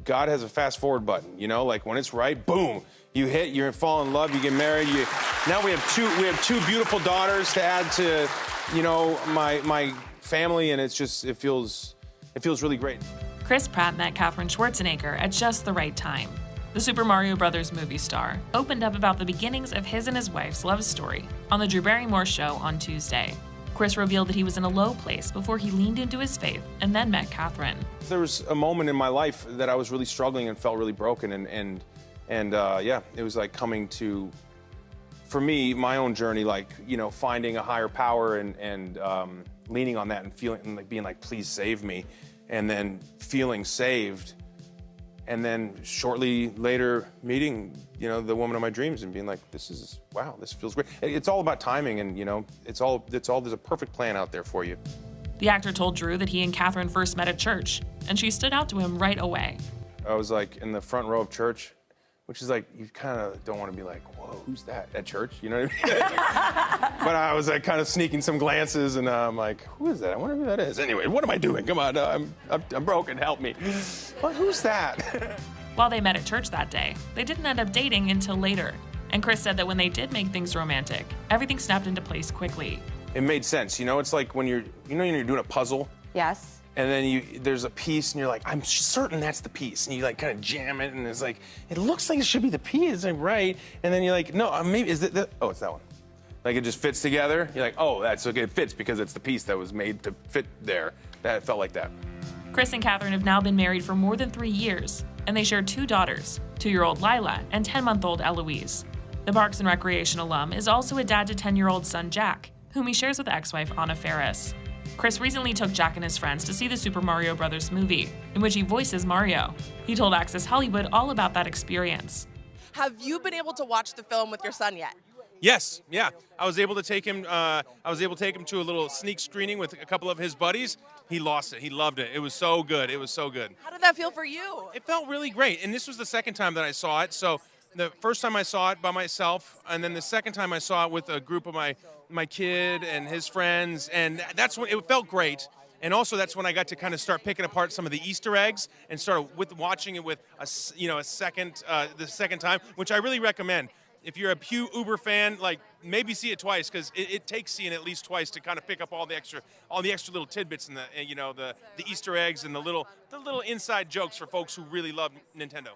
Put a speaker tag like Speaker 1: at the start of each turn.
Speaker 1: God has a fast forward button, you know, like when it's right, boom, you hit, you fall in love, you get married. Now we have two beautiful daughters to add to, you know, my family, and it feels really great.
Speaker 2: Chris Pratt met Katherine Schwarzenegger at just the right time. The Super Mario Bros. Movie star opened up about the beginnings of his and his wife's love story on the Drew Barrymore Show on Tuesday. Chris revealed that he was in a low place before he leaned into his faith and then met Katherine.
Speaker 1: There was a moment in my life that I was really struggling and felt really broken, and yeah, it was like coming to, for me, my own journey, like, you know, finding a higher power and leaning on that and feeling and like being like, please save me, and then feeling saved. And then shortly later, meeting, you know, the woman of my dreams and being like, wow, this feels great. It's all about timing, and, you know, there's a perfect plan out there for you.
Speaker 2: The actor told Drew that he and Katherine first met at church, and she stood out to him right away.
Speaker 1: I was like in the front row of church, which is like, you kind of don't want to be like, whoa, who's that at church? You know what I mean? But I was like kind of sneaking some glances, and I'm like, who is that? I wonder who that is. Anyway, what am I doing? Come on, I'm broken, help me. Well, who's that?
Speaker 2: While they met at church that day, they didn't end up dating until later. And Chris said that when they did make things romantic, everything snapped into place quickly.
Speaker 1: It made sense. You know, it's like when you're doing a puzzle.
Speaker 3: Yes.
Speaker 1: And then there's a piece, and you're like, I'm certain that's the piece. And you like kind of jam it, and it's like, it looks like it should be the piece. It's like, right. And then you're like, no, maybe, is it oh, it's that one. Like it just fits together. You're like, oh, that's okay, it fits because it's the piece that was made to fit there. That felt like that.
Speaker 2: Chris and Katherine have now been married for more than 3 years, and they share 2 daughters, 2-year-old Lila and 10-month-old Eloise. The Parks and Recreation alum is also a dad to 10-year-old son Jack, whom he shares with ex-wife Anna Faris. Chris recently took Jack and his friends to see the Super Mario Bros. Movie, in which he voices Mario. He told Access Hollywood all about that experience.
Speaker 4: Have you been able to watch the film with your son yet?
Speaker 1: Yes, yeah. I was able to take him to a little sneak screening with a couple of his buddies. He lost it. He loved it. It was so good. It was so good.
Speaker 4: How did that feel for you?
Speaker 1: It felt really great. And this was the second time that I saw it. So the first time I saw it by myself, and then the second time I saw it with a group of my kid and his friends, and that's when it felt great. And also that's when I got to kind of start picking apart some of the Easter eggs and start watching it with the second time, which I really recommend. If you're a Uber fan, like maybe see it twice, because it takes seeing it at least twice to kind of pick up all the extra little tidbits and the Easter eggs and the little inside jokes for folks who really love Nintendo.